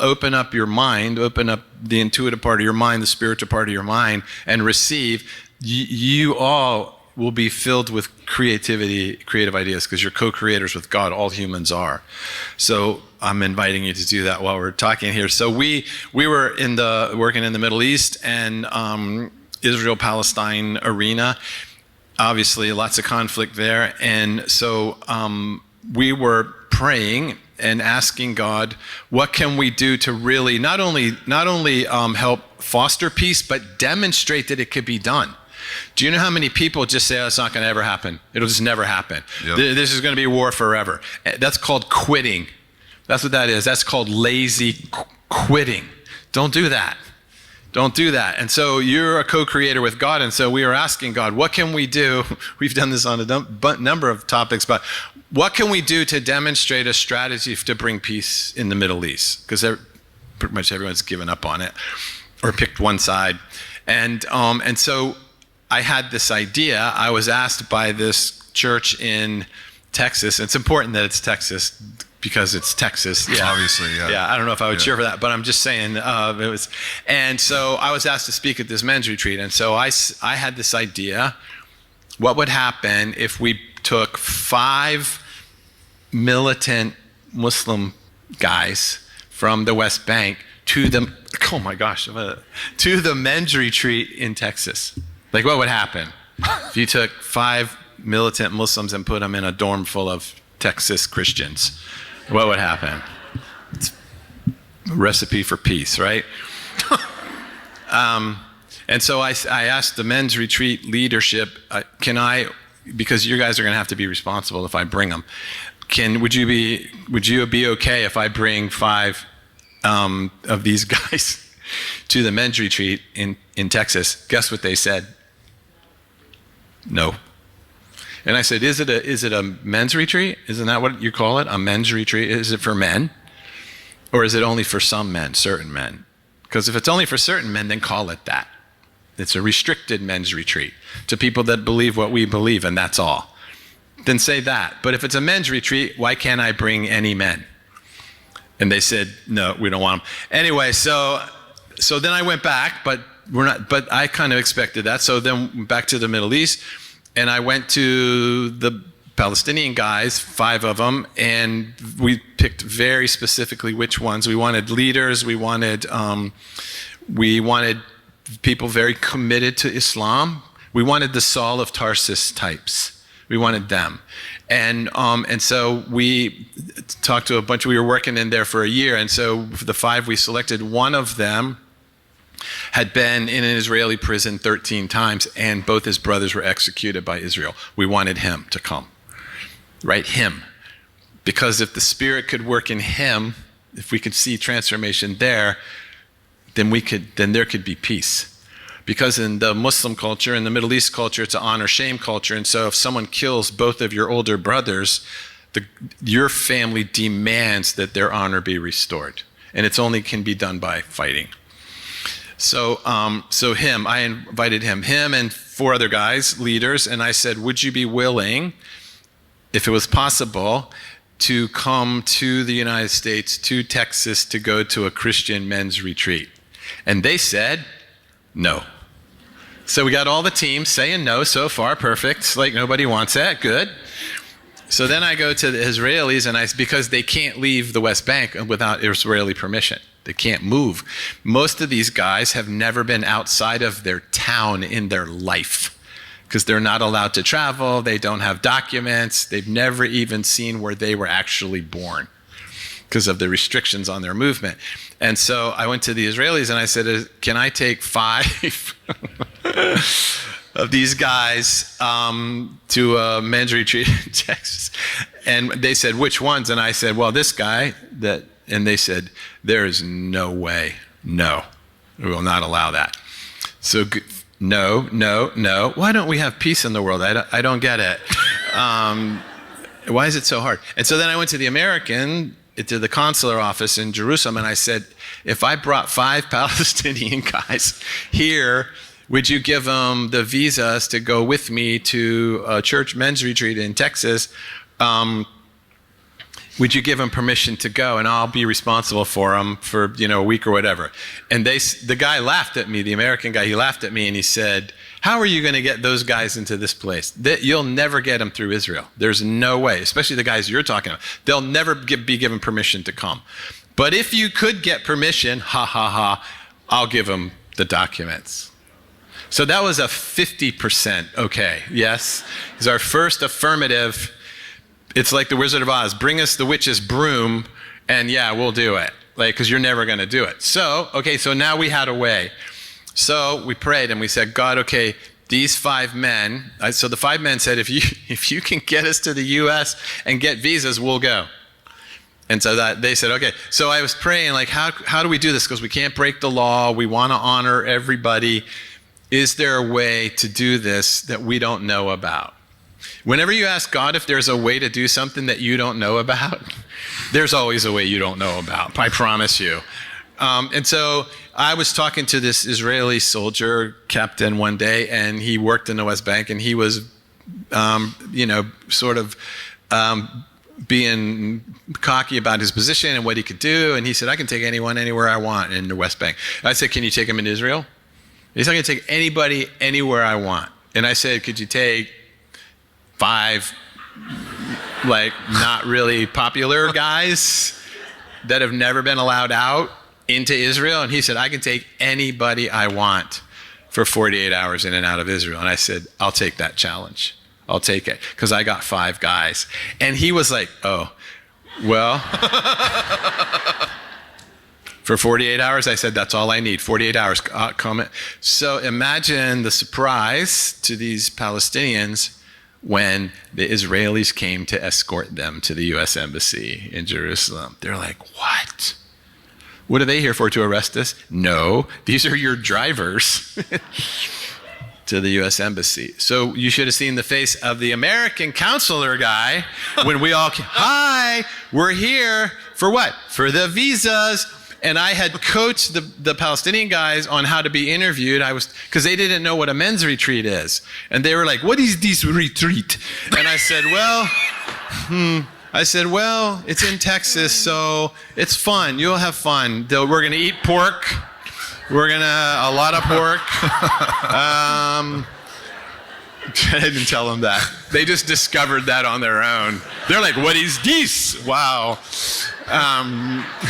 open up your mind, open up the intuitive part of your mind, the spiritual part of your mind, and receive, you all will be filled with creativity, creative ideas, because you're co-creators with God. All humans are. So I'm inviting you to do that while we're talking here. So we were working in the Middle East and Israel-Palestine arena. Obviously, lots of conflict there. And so we were praying and asking God, what can we do to really not only help foster peace, but demonstrate that it could be done? Do you know how many people just say, oh, it's not going to ever happen? It'll just never happen. Yep. This is going to be war forever. That's called quitting. That's what that is. That's called lazy quitting. Don't do that. Don't do that. And so you're a co-creator with God. And so we are asking God, what can we do? We've done this on a number of topics, but what can we do to demonstrate a strategy to bring peace in the Middle East? Because pretty much everyone's given up on it or picked one side. And so I had this idea. I was asked by this church in Texas. It's important that it's Texas because it's Texas. Yeah. Obviously, yeah. Yeah, I don't know if I would cheer for that, but I'm just saying it was. And so I was asked to speak at this men's retreat. And so I had this idea. What would happen if we took 5 militant Muslim guys from the West Bank to the men's retreat in Texas? Like, what would happen if you took 5 militant Muslims and put them in a dorm full of Texas Christians? What would happen? It's a recipe for peace, right? And so I asked the men's retreat leadership, because you guys are going to have to be responsible if I bring them. Would you be okay if I bring 5 of these guys to the men's retreat in Texas? Guess what they said? No. And I said, is it a men's retreat? Isn't that what you call it? A men's retreat? Is it for men? Or is it only for some men, certain men? Because if it's only for certain men, then call it that. It's a restricted men's retreat to people that believe what we believe, and that's all. Then say that. But if it's a men's retreat, why can't I bring any men? And they said, no, we don't want them. Anyway, so then I went back, but I kind of expected that. So then back to the Middle East, and I went to the Palestinian guys, 5 of them, and we picked very specifically which ones. We wanted leaders. We wanted people very committed to Islam. We wanted the Saul of Tarsus types. We wanted them. And so we talked to a bunch. We were working in there for a year. And so for the 5 we selected, one of them had been in an Israeli prison 13 times, and both his brothers were executed by Israel. We wanted him to come, right? Him. Because if the Spirit could work in him, if we could see transformation there, then there could be peace. Because in the Muslim culture, in the Middle East culture, it's an honor-shame culture. And so if someone kills both of your older brothers, your family demands that their honor be restored. And it's only can be done by fighting. So I invited him and 4 other guys, leaders, and I said, would you be willing, if it was possible, to come to the United States, to Texas, to go to a Christian men's retreat? And they said, no. So we got all the teams saying no so far, perfect, like nobody wants that, good. So then I go to the Israelis, and because they can't leave the West Bank without Israeli permission. They can't move. Most of these guys have never been outside of their town in their life because they're not allowed to travel. They don't have documents. They've never even seen where they were actually born because of the restrictions on their movement. And so I went to the Israelis and I said, can I take 5 of these guys to a men's retreat in Texas? And they said, which ones? And I said, well, this guy and they said, there is no way. No, we will not allow that. So no. Why don't we have peace in the world? I don't get it. Why is it so hard? And so then I went to the consular office in Jerusalem, and I said, if I brought 5 Palestinian guys here, would you give them the visas to go with me to a church men's retreat in Texas? would you give him permission to go, and I'll be responsible for him for, a week or whatever. And the guy laughed at me, the American guy, he laughed at me and he said, how are you going to get those guys into this place? You'll never get them through Israel. There's no way, especially the guys you're talking about. They'll never be given permission to come. But if you could get permission, I'll give them the documents. So that was a 50% okay, yes? It's our first affirmative. It's like the Wizard of Oz. Bring us the witch's broom, and yeah, we'll do it. Because you're never going to do it. So now we had a way. So we prayed and we said, God, okay, these 5 men. So the 5 men said, if you can get us to the U.S. and get visas, we'll go. And so that they said, okay. So I was praying, like, how do we do this? Because we can't break the law. We want to honor everybody. Is there a way to do this that we don't know about? Whenever you ask God if there's a way to do something that you don't know about, there's always a way you don't know about, I promise you. And so I was talking to this Israeli soldier captain one day, and he worked in the West Bank, and he was, being cocky about his position and what he could do. And he said, I can take anyone anywhere I want in the West Bank. I said, can you take him in Israel? He said, I can take anybody anywhere I want. And I said, could you take 5, not really popular guys that have never been allowed out into Israel? And he said, I can take anybody I want for 48 hours in and out of Israel. And I said, I'll take that challenge. I'll take it, because I got 5 guys. And he was like, oh, well, for 48 hours, I said, that's all I need, 48 hours. So imagine the surprise to these Palestinians when the Israelis came to escort them to the U.S. Embassy in Jerusalem. They're like, what? What are they here for, to arrest us? No, these are your drivers to the U.S. Embassy. So you should have seen the face of the American consular guy when we all came. Hi, we're here for what? For the visas. And I had coached the Palestinian guys on how to be interviewed. Because they didn't know what a men's retreat is. And they were like, what is this retreat? And I said, well, it's in Texas, so it's fun. You'll have fun. We're going to eat pork. A lot of pork. I didn't tell them that. They just discovered that on their own. They're like, what is this? Wow.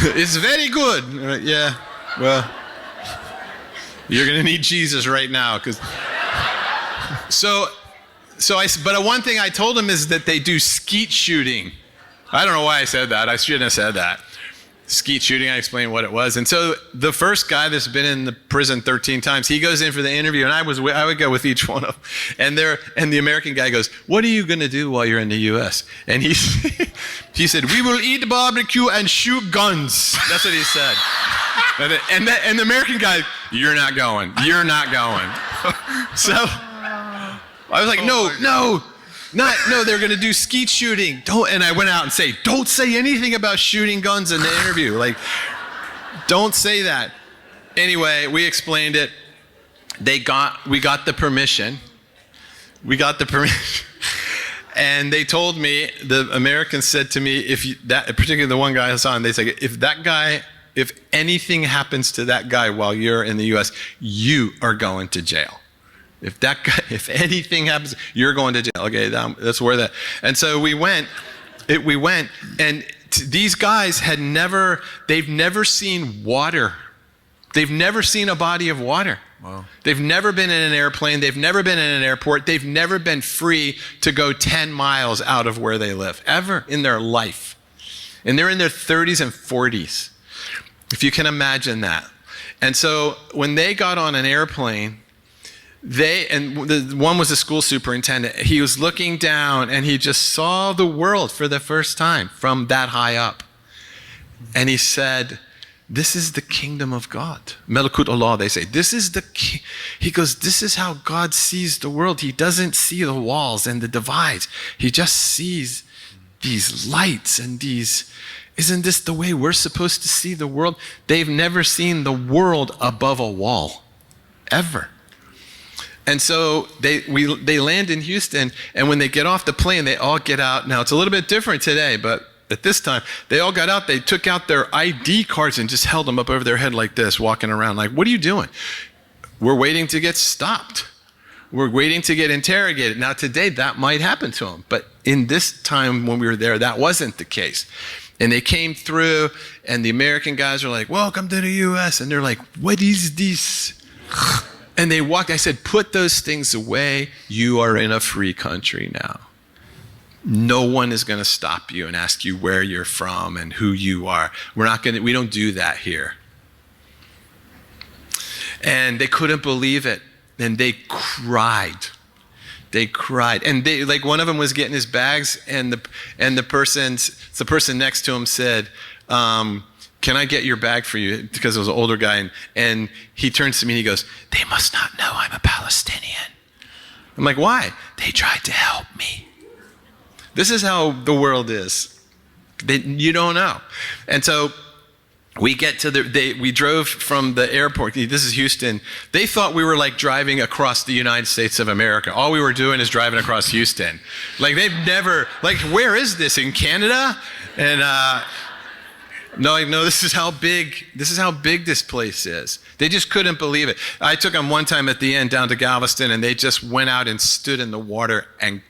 It's very good. Yeah, well, you're going to need Jesus right now. But one thing I told them is that they do skeet shooting. I don't know why I said that. I shouldn't have said that. Skeet shooting, I explained what it was. And so the first guy that's been in the prison 13 times, he goes in for the interview, and I would go with each one of them. And the American guy goes, what are you going to do while you're in the U.S.? And he said, we will eat barbecue and shoot guns. That's what he said. And the American guy, you're not going. You're not going. So I was like, no, they're going to do skeet shooting. And I went out and say, don't say anything about shooting guns in the interview. Like, don't say that. Anyway, we explained it. We got the permission. And they told me, the Americans said to me, particularly the one guy Hassan, they said, if anything happens to that guy while you're in the U.S., you are going to jail. If anything happens, you're going to jail. Okay, that's where that. And so we went, and these guys they've never seen water. They've never seen a body of water. Wow. They've never been in an airplane. They've never been in an airport. They've never been free to go 10 miles out of where they live, ever in their life. And they're in their 30s and 40s, if you can imagine that. And so when they got on an airplane, one was a school superintendent. He was looking down and he just saw the world for the first time from that high up. And he said, this is the kingdom of God. Melekut Allah, they say. He goes, this is how God sees the world. He doesn't see the walls and the divides. He just sees these lights and isn't this the way we're supposed to see the world? They've never seen the world above a wall, ever. And so they land in Houston, and when they get off the plane, they all get out. Now, it's a little bit different today, but at this time, they all got out, they took out their ID cards and just held them up over their head like this, walking around like, what are you doing? We're waiting to get stopped. We're waiting to get interrogated. Now today that might happen to them, but in this time when we were there, that wasn't the case. And they came through and the American guys were like, welcome to the US. And they're like, what is this? And they walked, I said, put those things away. You are in a free country now. No one is going to stop you and ask you where you're from and who you are. We don't do that here. And they couldn't believe it. And they cried. They cried. And they, like, one of them was getting his bags, and the person next to him said, can I get your bag for you? Because it was an older guy. And he turns to me and he goes, they must not know I'm a Palestinian. I'm like, why? They tried to help me. This is how the world is. You don't know. And so we get to we drove from the airport. This is Houston. They thought we were like driving across the United States of America. All we were doing is driving across Houston. Like they've never, like, where is this, in Canada? And no, this is how big this place is. They just couldn't believe it. I took them one time at the end down to Galveston, and they just went out and stood in the water and